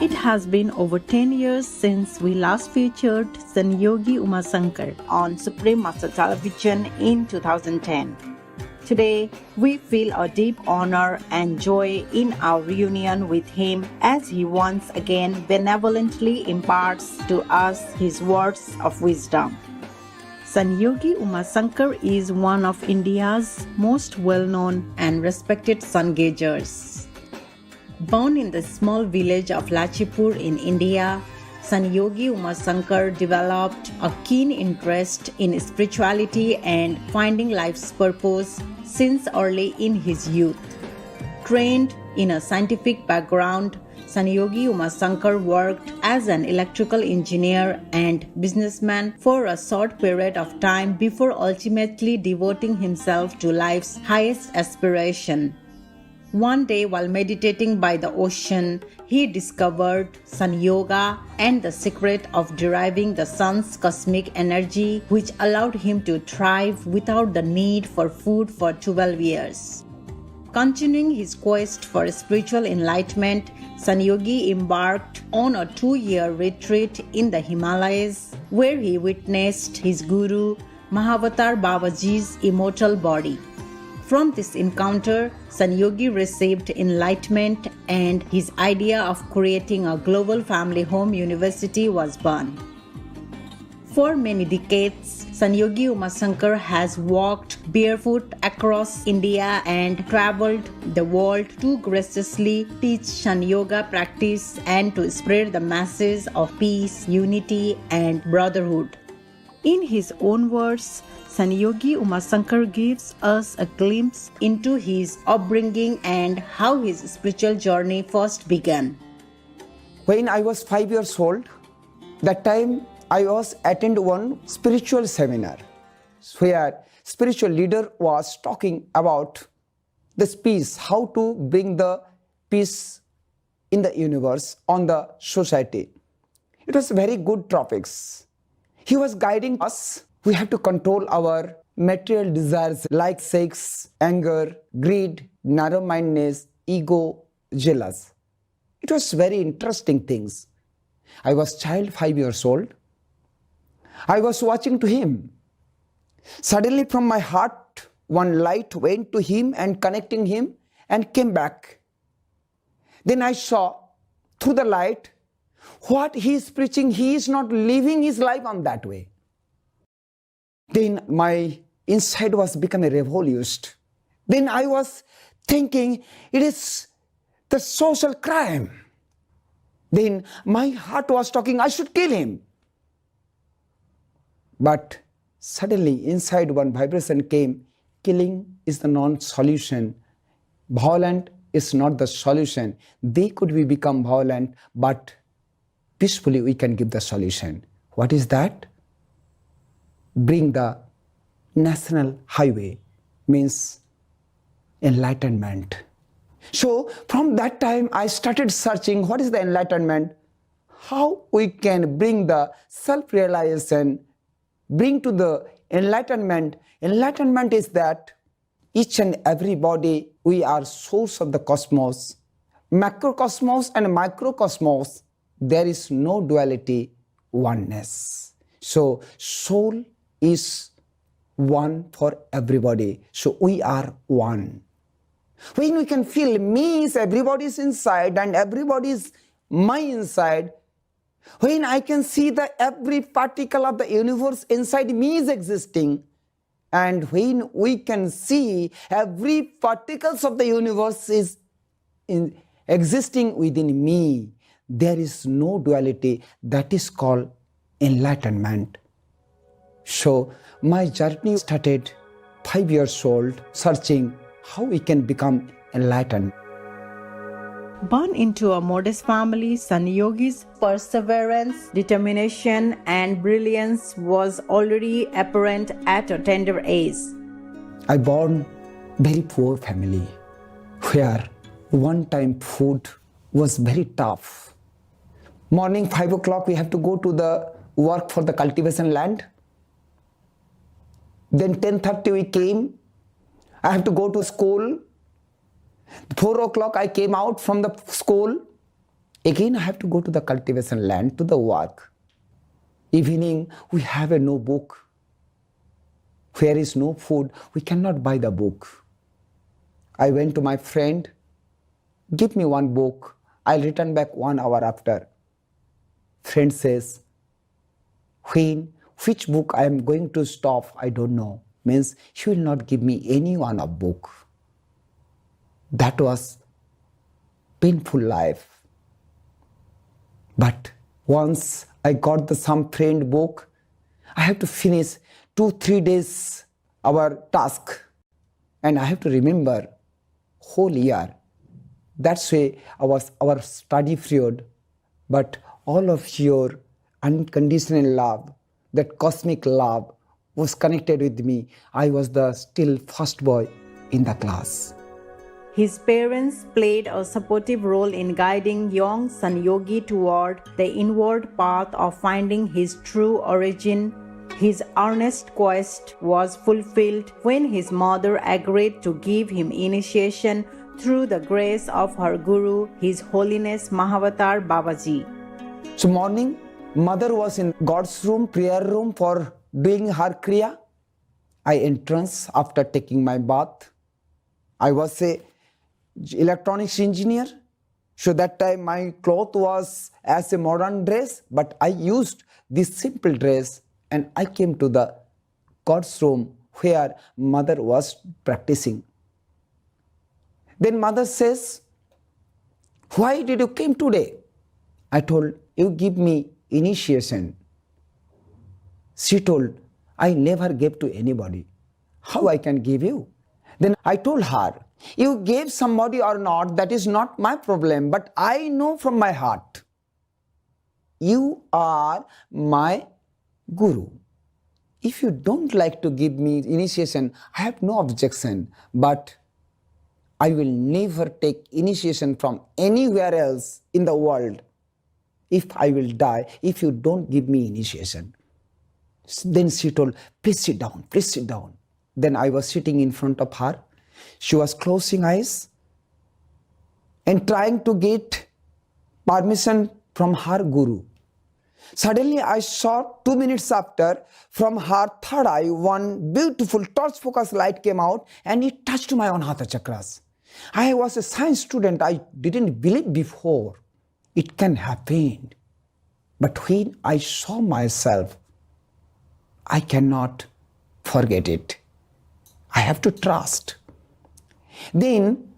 It has been over 10 years since we last featured Sanyogi Umasankar on Supreme Master Television in 2010. Today, we feel a deep honor and joy in our reunion with him as he once again benevolently imparts to us his words of wisdom. Sanyogi Umasankar is one of India's most well-known and respected sun gazers. Born in the small village of Lachipur in India, Sanyogi Umasankar developed a keen interest in spirituality and finding life's purpose since early in his youth. Trained in a scientific background, Sanyogi Umasankar worked as an electrical engineer and businessman for a short period of time before ultimately devoting himself to life's highest aspiration. One day, while meditating by the ocean, he discovered Sun Yoga and the secret of deriving the sun's cosmic energy, which allowed him to thrive without the need for food for 12 years. Continuing his quest for spiritual enlightenment, Sanyogi embarked on a 2-year retreat in the Himalayas, where he witnessed his guru, Mahavatar Babaji's immortal body. From this encounter, Sanyogi received enlightenment and his idea of creating a global family home university was born. For many decades, Sanyogi Umasankar has walked barefoot across India and traveled the world to graciously teach Shan Yoga practice and to spread the message of peace, unity, and brotherhood. In his own words, Sanyogi Umasankar gives us a glimpse into his upbringing and how his spiritual journey first began. When I was 5 years old, that time I was attend one spiritual seminar where spiritual leader was talking about this peace, how to bring the peace in the universe, on the society. It was very good topics. He was guiding us. We have to control our material desires like sex, anger, greed, narrow-mindedness, ego, jealous. It was very interesting things. I was child, 5 years old. I was watching to him. Suddenly from my heart, one light went to him and connecting him and came back. Then I saw through the light what he is preaching. He is not living his life on that way. Then my inside was becoming revolved. Then I was thinking it is the social crime. Then my heart was talking, I should kill him. But suddenly inside one vibration came, killing is the non-solution. Violent is not the solution. They could be become violent, but peacefully we can give the solution. What is that? Bring the national highway, means enlightenment. So from that time I started searching what is the enlightenment, how we can bring the self-realization, bring to the enlightenment. Enlightenment is that each and everybody, we are source of the cosmos, macrocosmos and microcosmos. There is no duality, oneness. So soul is one for everybody. So we are one. When we can feel me is everybody's inside and everybody is my inside, when I can see that every particle of the universe inside me is existing, and when we can see every particles of the universe is existing within me, there is no duality. That is called enlightenment. So my journey started 5 years old, searching how we can become enlightened. Born into a modest family, Sanyogi's perseverance, determination, and brilliance was already apparent at a tender age. I born very poor family where one time food was very tough. Morning 5 o'clock we have to go to the work for the cultivation land. Then 10:30 we came. I have to go to school. 4 o'clock I came out from the school. Again, I have to go to the cultivation land, to the work. Evening, we have no book. Where is no food, we cannot buy the book. I went to my friend, give me one book. I'll return back 1 hour after. Friend says, which book I am going to stop, I don't know. Means he will not give me any one of book. That was painful life. But once I got some friend book, I have to finish 2-3 days our task, and I have to remember whole year. That's why our study period, but all of your unconditional love, that cosmic love was connected with me. I was the still first boy in the class. His parents played a supportive role in guiding young San Yogi toward the inward path of finding his true origin. His earnest quest was fulfilled when his mother agreed to give him initiation through the grace of her Guru, His Holiness Mahavatar Babaji. So morning, mother was in God's room, prayer room for doing her kriya. I entrance after taking my bath. I was a electronics engineer. So that time my cloth was as a modern dress, but I used this simple dress and I came to the God's room where mother was practicing. Then mother says, why did you came today? I told, you give me initiation. She told, I never gave to anybody. How I can give you? Then I told her, you gave somebody or not, that is not my problem, but I know from my heart, you are my Guru. If you don't like to give me initiation, I have no objection, but I will never take initiation from anywhere else in the world if I will die, if you don't give me initiation. Then she told, please sit down, please sit down. Then I was sitting in front of her. She was closing eyes and trying to get permission from her Guru. Suddenly I saw 2 minutes after, from her third eye, one beautiful torch focus light came out and it touched my Anahata chakras. I was a science student. I didn't believe before it can happen. But when I saw myself, I cannot forget it. I have to trust. Then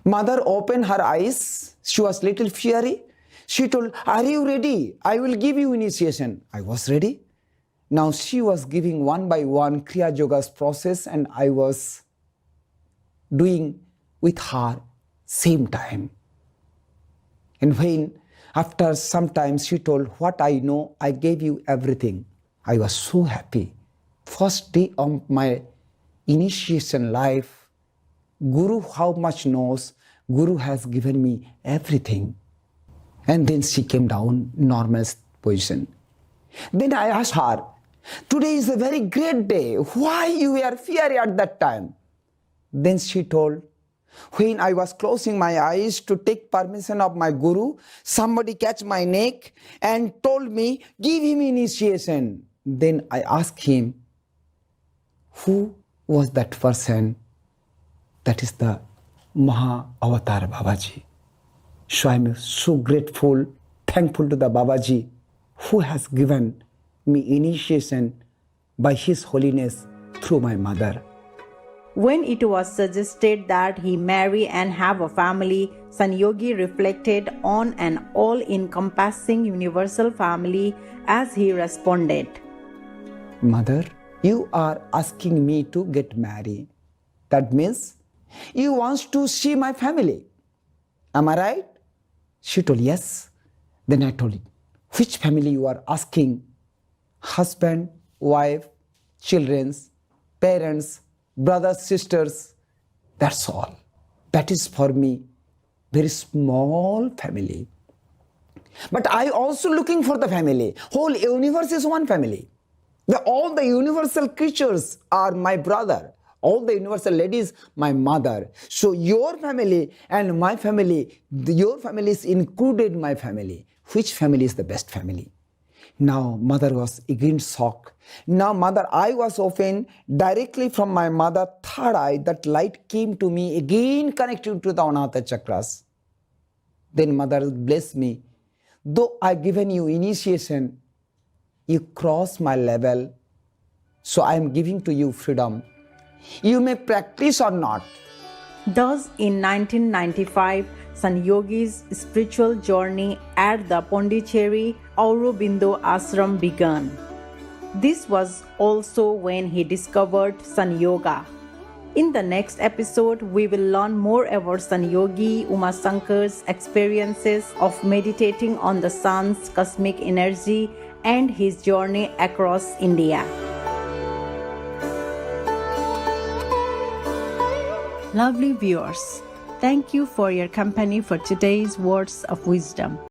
mother opened her eyes. She was little fiery. She told, are you ready? I will give you initiation. I was ready. Now she was giving one by one Kriya Yoga's process and I was doing with her same time. And when after some time she told, what I know, I gave you everything. I was so happy. First day of my initiation life, Guru how much knows, Guru has given me everything. And then she came down normal position. Then I asked her, today is a very great day. Why you were fiery at that time? Then she told, when I was closing my eyes to take permission of my Guru, somebody catch my neck and told me, give him initiation. Then I asked him, who was that person? That is the Maha Avatar Babaji. So I am so grateful, thankful to the Babaji who has given me initiation by His Holiness through my mother. When it was suggested that he marry and have a family, San Yogi reflected on an all-encompassing universal family as he responded, Mother, you are asking me to get married. That means you want to see my family. Am I right? She told, yes. Then I told, which family you are asking? Husband, wife, children, parents, brothers, sisters. That's all. That is for me very small family. But I also looking for the family. Whole universe is one family. All the universal creatures are my brother. All the universal ladies, my mother. So your family and my family, your family is included my family. Which family is the best family? Now mother was again shocked. Now mother eye was open. Directly from my mother third eye, that light came to me, again connected to the Anahata chakras. Then mother blessed me. Though I given you initiation, you cross my level. So I am giving to you freedom. You may practice or not. Thus, in 1995, San Yogi's spiritual journey at the Pondicherry Aurobindo Ashram began. This was also when he discovered San Yoga. In the next episode, we will learn more about San Yogi Umasankar's experiences of meditating on the sun's cosmic energy and his journey across India. Lovely viewers, thank you for your company for today's words of wisdom.